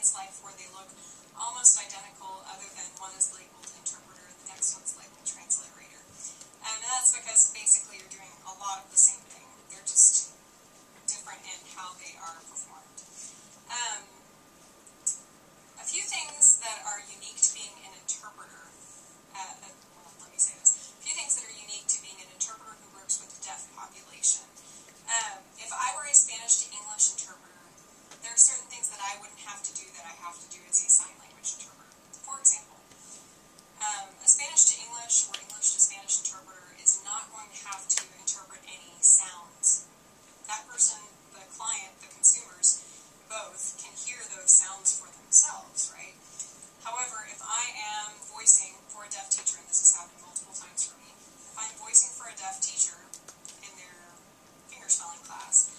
client's life where they look almost identical, other than one is labeled interpreter and the next one's labeled translator. And that's because basically you're doing a lot of the same thing. They're just different in how they are performed. A few things that are unique to being an interpreter, let me say this. A few things that are unique to being an interpreter who works with the deaf population. If I were a Spanish to English interpreter, there are certain things that I wouldn't have to do that I have to do as a sign language interpreter. For example, a Spanish to English or English to Spanish interpreter is not going to have to interpret any sounds. That person, the client, the consumers, both can hear those sounds for themselves, right? However, if I am voicing for a deaf teacher, and this has happened multiple times for me, if I'm voicing for a deaf teacher in their fingerspelling class,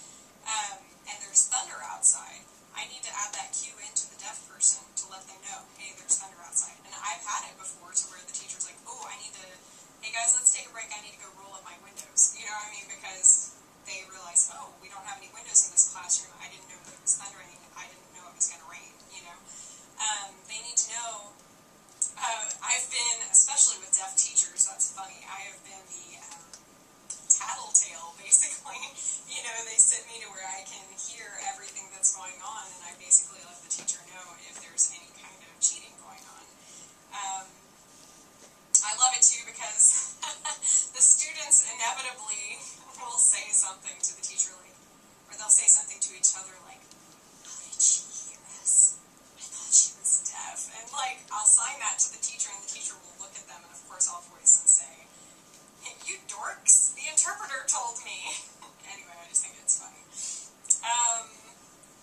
and there's thunder outside, I need to add that cue into the deaf person to let them know, hey, there's thunder outside. And I've had it before to where the teacher's like, oh, hey guys, let's take a break, I need to go roll up my windows. You know what I mean? Because they realize, oh, we don't have any windows in this classroom, I didn't know that it was thundering, I didn't know it was going to rain, you know? They need to know, I've been, especially with deaf teachers, that's funny, I have been the tattletale, basically. You know, they sit me to where I can hear everything that's going on, and I basically let the teacher know if there's any kind of cheating going on. I love it too because the students inevitably will say something to the teacher, like, or they'll say something to each other like, how did she hear us? I thought she was deaf. And like, I'll sign that to the teacher, and the teacher will look at them, and of course I'll voice and say, you dorks, the interpreter told me. Anyway, I just think it's funny.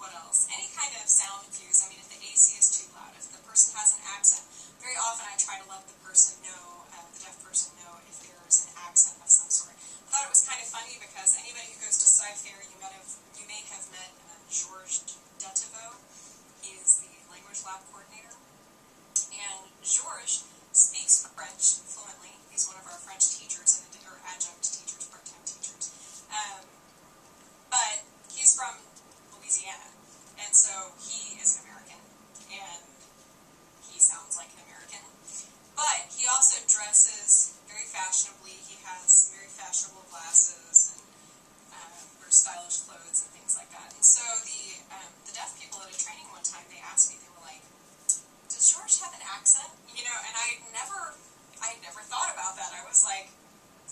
What else? Any kind of sound cues. I mean, if the AC is too loud, if the person has an accent, very often I try to let the person know, the deaf person know, if there's an accent of some sort. I thought it was kind of funny because anybody who goes to SciFair, you may have met Georges Detiveau. He is the language lab coordinator. And Georges speaks French fluently. He's one of our French teachers, or adjunct teachers, part-time teachers. But he's from Louisiana, and so he is an American, and he sounds like an American. But he also dresses very fashionably. He has very fashionable glasses and wears stylish clothes and things like that. And so the deaf people at a training one time, they asked me, they were like, does George have an accent? You know, and I never thought about that. I was like,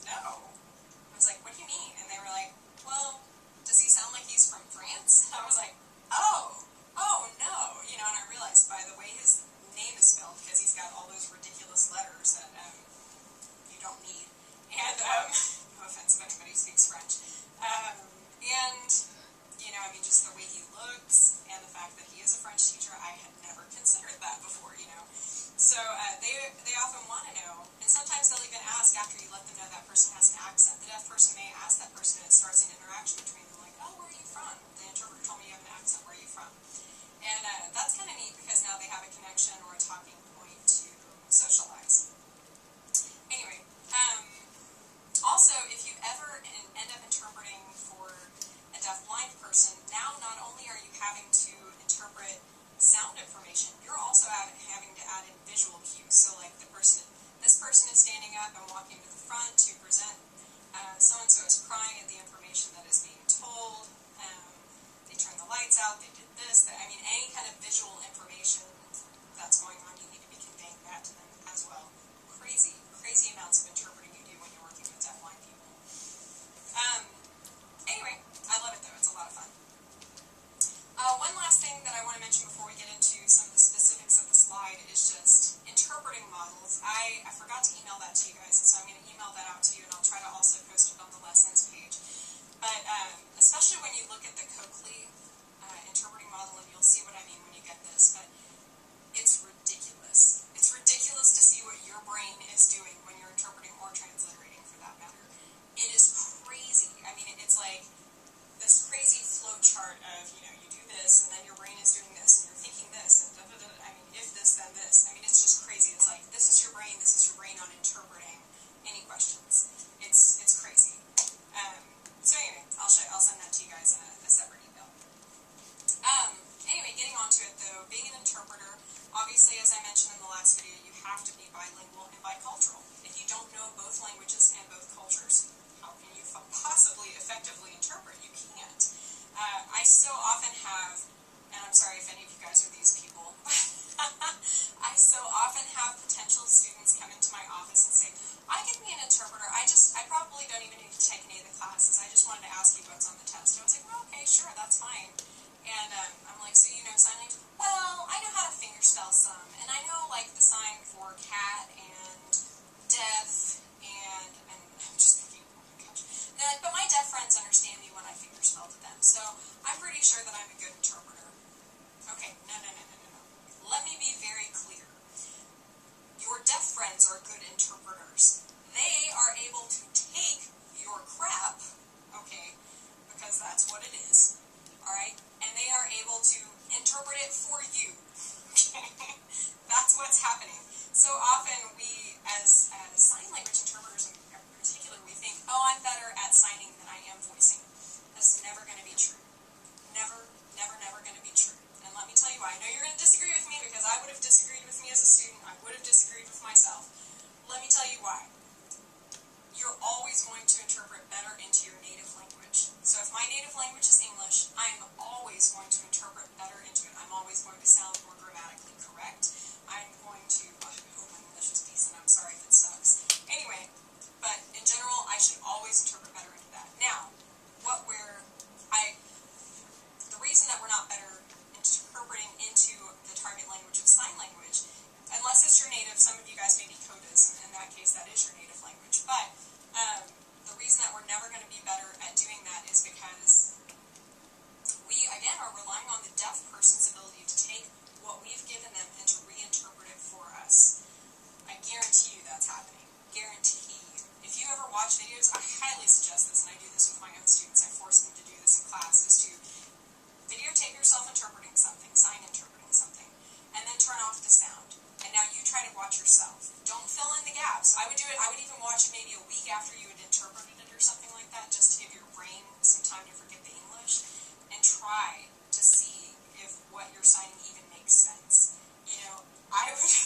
no. I was like, what do you mean? And they were like, well, does he sound like he's from France? I was like, oh no. You know, and I realized by the way his name is spelled, because he's got all those ridiculous letters that you don't need. And, no offense if anybody speaks French. And, you know, I mean, just the way he looks, and the fact that he is a French teacher, I had never considered that before, you know. So they often want to know, and sometimes they'll even ask after you let them know that person has an accent. The deaf person may ask that person, and it starts an interaction between them, like, oh, where are you from? The interpreter told me you have an accent, where are you from? And that's kind of neat, because now they have a connection or a talking point to socialize. Anyway, also, if you ever end up interpreting for a deaf-blind person, now not only are you having to interpret sound information, you're also having to add in visual cues. So like this person is standing up and walking to the front to present, so-and-so is crying at the information that is being told, they turned the lights out, they did this, I mean, any kind of visual down to it though, being an interpreter, obviously as I mentioned in the last video, you have to be bilingual and bicultural. If you don't know both languages and both cultures, how can you possibly effectively interpret? You can't. I so often have, and I'm sorry if any of you guys are these people, I so often have potential students come into my office and say, I can be an interpreter, I probably don't even need to take any of the classes, I just wanted to ask you what's on the test. And I was like, well, okay, sure, that's fine. And I'm like, so you know sign language? Well, I know how to fingerspell some, and I know like the sign for cat and deaf, and I'm just thinking, oh my gosh. But my deaf friends understand me when I fingerspell to them, so I'm pretty sure that I'm a good interpreter. Okay, no. Let me be very clear. Your deaf friends are good interpreters. They are able to take your crap, okay, because that's what it is, alright? And they are able to interpret it for you, okay? That's what's happening. So often we, as sign language interpreters in particular, we think, oh, I'm better at signing than I am voicing. That's never going to be true. Never going to be true. And let me tell you why. I know you're going to disagree with me because I would have disagreed with me as a student. I would have disagreed with myself. Let me tell you why. You're always going to interpret better into your native language. So if my native language is English, I'm always going to interpret better into it. I'm always going to sound more grammatically correct. I'm going to, I hope my English is decent. I'm sorry if it sucks. Anyway, but in general, I should always interpret better into that. Now, the reason that we're not better interpreting into the target language of sign language, unless it's your native, some of you guys may be CODAs, and in that case that is your native language, but the reason that we're never going to be better at doing that is because we, again, are relying on the deaf person's ability to take what we've given them and to reinterpret it for us. I guarantee you that's happening. Guarantee you. If you ever watch videos, I highly suggest this, and I do this with my own students, I force them to do this in class, is to videotape yourself interpreting something, sign interpreting something, and then turn off the sound. And now you try to watch yourself. Don't fill in the gaps. I would do it, I would even watch it maybe a week after you had interpreted it or something like that, just to give your brain some time to forget the English, and try to see if what you're signing even makes sense. You know, I would,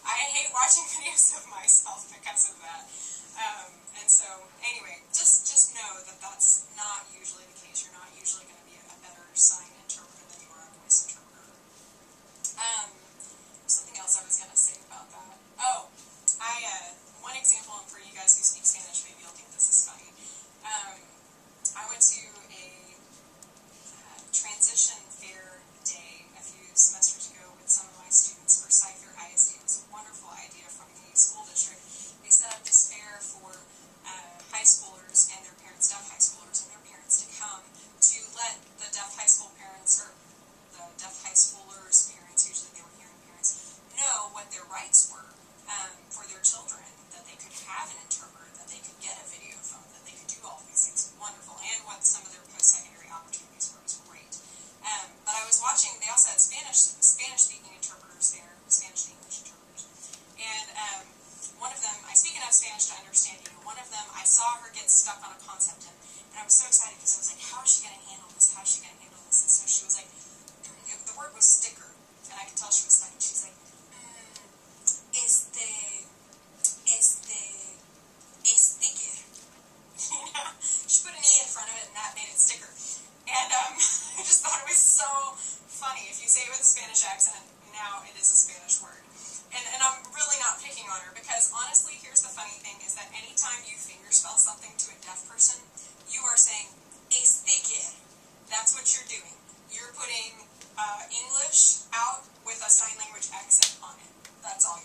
I hate watching videos of myself because of that. And so, anyway, just know that that's not usually the case. You're not usually going to be a better sign interpreter than you are a voice interpreter. Something else I was going to say about that. Oh, one example, and for you guys who speak Spanish, maybe you'll think this is funny. I went to a transition fair day a few semesters ago with some of my students for Sci-Fair ISD. It was a wonderful idea from the school district. They set up this fair for high schoolers and their parents, deaf high schoolers and their parents, to come to let the deaf high school parents, or the deaf high schoolers' parents, usually they were hearing parents, know what their rights were for their children, that they could have an interpreter, that they could get a video phone, that they could do all these things. Wonderful. And what some of their post-secondary opportunities were was great. But I was watching, they also had Spanish-speaking interpreters there, Spanish to English interpreters. And one of them, speaking of Spanish to understand, one of them, I saw her get stuck on a concept, and I was so excited because I was like, how is she going to handle this? How is she going to handle this? And so she was like, the word was sticker, and I could tell she was stuck, and she's like, sticker. She put an E in front of it, and that made it sticker. And I just thought it was so funny. If you say it with a Spanish accent, now it is a Spanish word. And I'm really not picking on her, because honestly, here's the funny thing, is that anytime you fingerspell something to a deaf person, you are saying, sticker. That's what you're doing. You're putting English out with a sign language accent on it. That's all